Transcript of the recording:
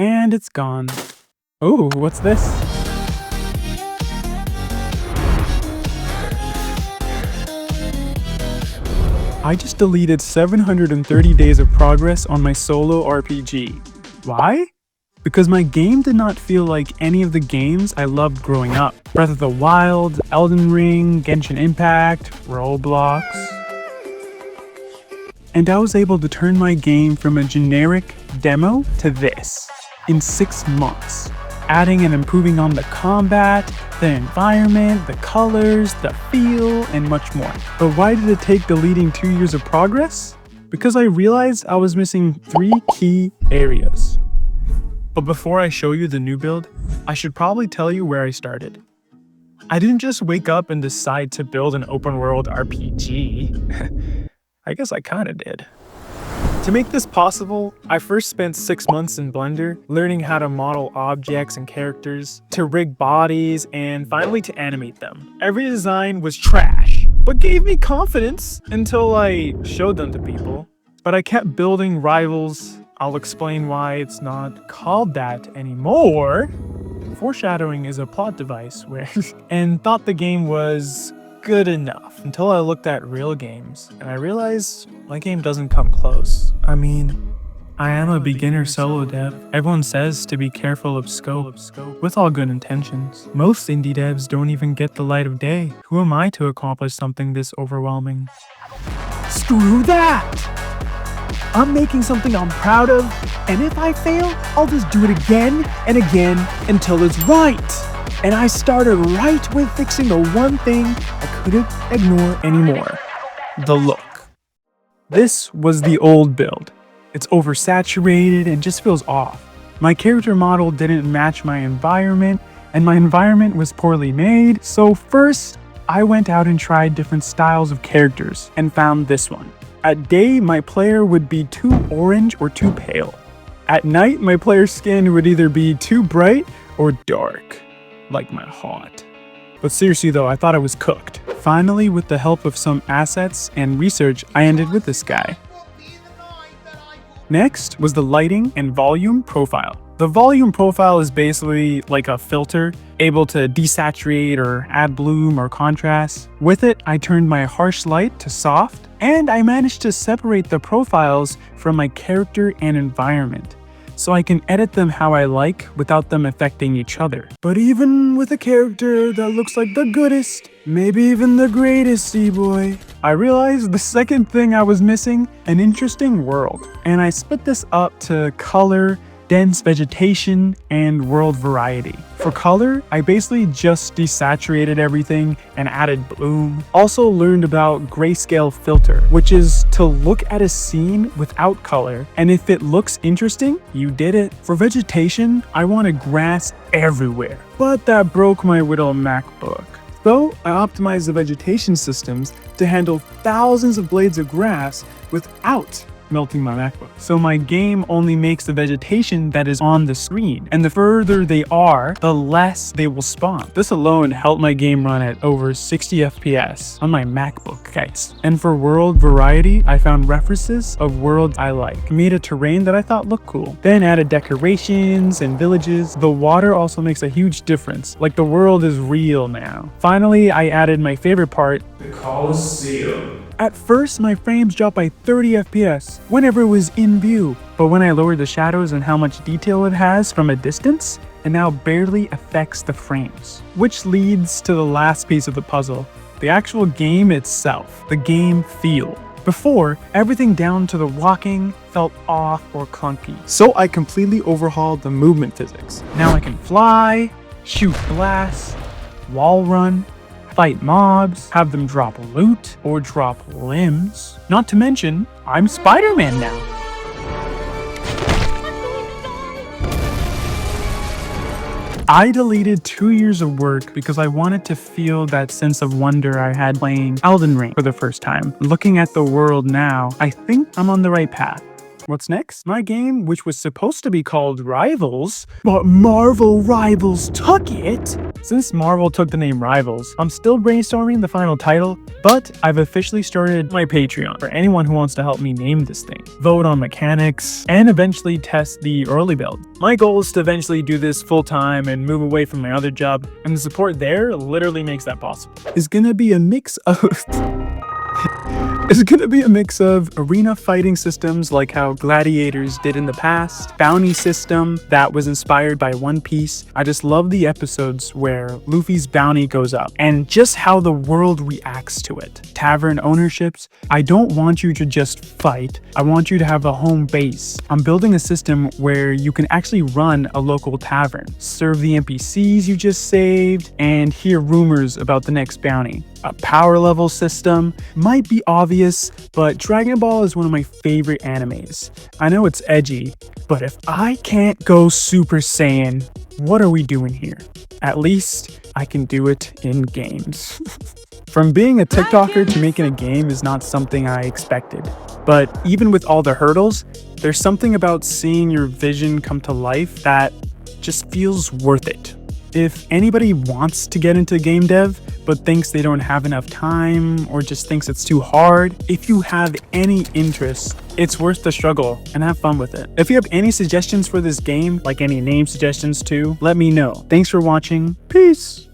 And it's gone. Oh, what's this? I just deleted 730 days of progress on my solo RPG. Why? Because my game did not feel like any of the games I loved growing up. Breath of the Wild, Elden Ring, Genshin Impact, Roblox. And I was able to turn my game from a generic demo to this in 6 months. Adding and improving on the combat, the environment, the colors, the feel, and much more. But why did it take deleting 2 years of progress? Because I realized I was missing 3 key areas. But before I show you the new build, I should probably tell you where I started. I didn't just wake up and decide to build an open world RPG. I guess I kinda did. To make this possible, I first spent 6 months in Blender, learning how to model objects and characters, to rig bodies, and finally to animate them. Every design was trash, but gave me confidence until I showed them to people. But I kept building rivals. I'll explain why it's not called that anymore. Foreshadowing is a plot device and thought the game was good enough until I looked at real games and I realized my game doesn't come close. I mean, I am a beginner solo dev. Everyone says to be careful of scope, with all good intentions. Most indie devs don't even get the light of day. Who am I to accomplish something this overwhelming? Screw that! I'm making something I'm proud of, and if I fail, I'll just do it again and again until it's right. And I started right with fixing the one thing I couldn't ignore anymore: the look. This was the old build. It's oversaturated and just feels off. My character model didn't match my environment, and my environment was poorly made, so first, I went out and tried different styles of characters and found this one. At day, my player would be too orange or too pale. At night, my player's skin would either be too bright or dark, like my heart. But seriously though, I thought I was cooked. Finally, with the help of some assets and research, I ended with this guy. Next was the lighting and volume profile. The volume profile is basically like a filter, able to desaturate or add bloom or contrast. With it, I turned my harsh light to soft, and I managed to separate the profiles from my character and environment, so I can edit them how I like without them affecting each other. But even with a character that looks like the goodest, maybe even the greatest C-boy, I realized the second thing I was missing: an interesting world. And I split this up to color, dense vegetation, and world variety. For color, I basically just desaturated everything and added bloom. Also learned about grayscale filter, which is to look at a scene without color, and if it looks interesting, you did it. For vegetation, I wanted grass everywhere, but that broke my Whittle MacBook. So I optimized the vegetation systems to handle thousands of blades of grass without melting my MacBook. So my game only makes the vegetation that is on the screen, and the further they are, the less they will spawn. This alone helped my game run at over 60 FPS on my MacBook, guys. And for world variety, I found references of worlds I like, made a terrain that I thought looked cool, then added decorations and villages. The water also makes a huge difference, like the world is real now. Finally, I added my favorite part, the Colosseum. At first, my frames dropped by 30 FPS whenever it was in view, but when I lowered the shadows and how much detail it has from a distance, it now barely affects the frames. Which leads to the last piece of the puzzle, the actual game itself, the game feel. Before, everything down to the walking felt off or clunky, so I completely overhauled the movement physics. Now I can fly, shoot blasts, wall run, fight mobs, have them drop loot, or drop limbs. Not to mention, I'm Spider-Man now. I deleted 2 years of work because I wanted to feel that sense of wonder I had playing Elden Ring for the first time. Looking at the world now, I think I'm on the right path. What's next? My game, which was supposed to be called Rivals, but Marvel Rivals took it. Since Marvel took the name Rivals, I'm still brainstorming the final title, but I've officially started my Patreon for anyone who wants to help me name this thing, vote on mechanics, and eventually test the early build. My goal is to eventually do this full time and move away from my other job, and the support there literally makes that possible. It's gonna be a mix of It's gonna be a mix of arena fighting systems like how gladiators did in the past, bounty system that was inspired by One Piece. I just love the episodes where Luffy's bounty goes up and just how the world reacts to it. Tavern ownerships. I don't want you to just fight. I want you to have a home base. I'm building a system where you can actually run a local tavern, serve the NPCs you just saved, and hear rumors about the next bounty. A power level system might be obvious, but Dragon Ball is one of my favorite animes. I know it's edgy, but if I can't go Super Saiyan, what are we doing here? At least I can do it in games. From being a TikToker to making a game is not something I expected. But even with all the hurdles, there's something about seeing your vision come to life that just feels worth it. If anybody wants to get into game dev, but thinks they don't have enough time or just thinks it's too hard, if you have any interest, it's worth the struggle and have fun with it. If you have any suggestions for this game, like any name suggestions too, let me know. Thanks for watching. Peace.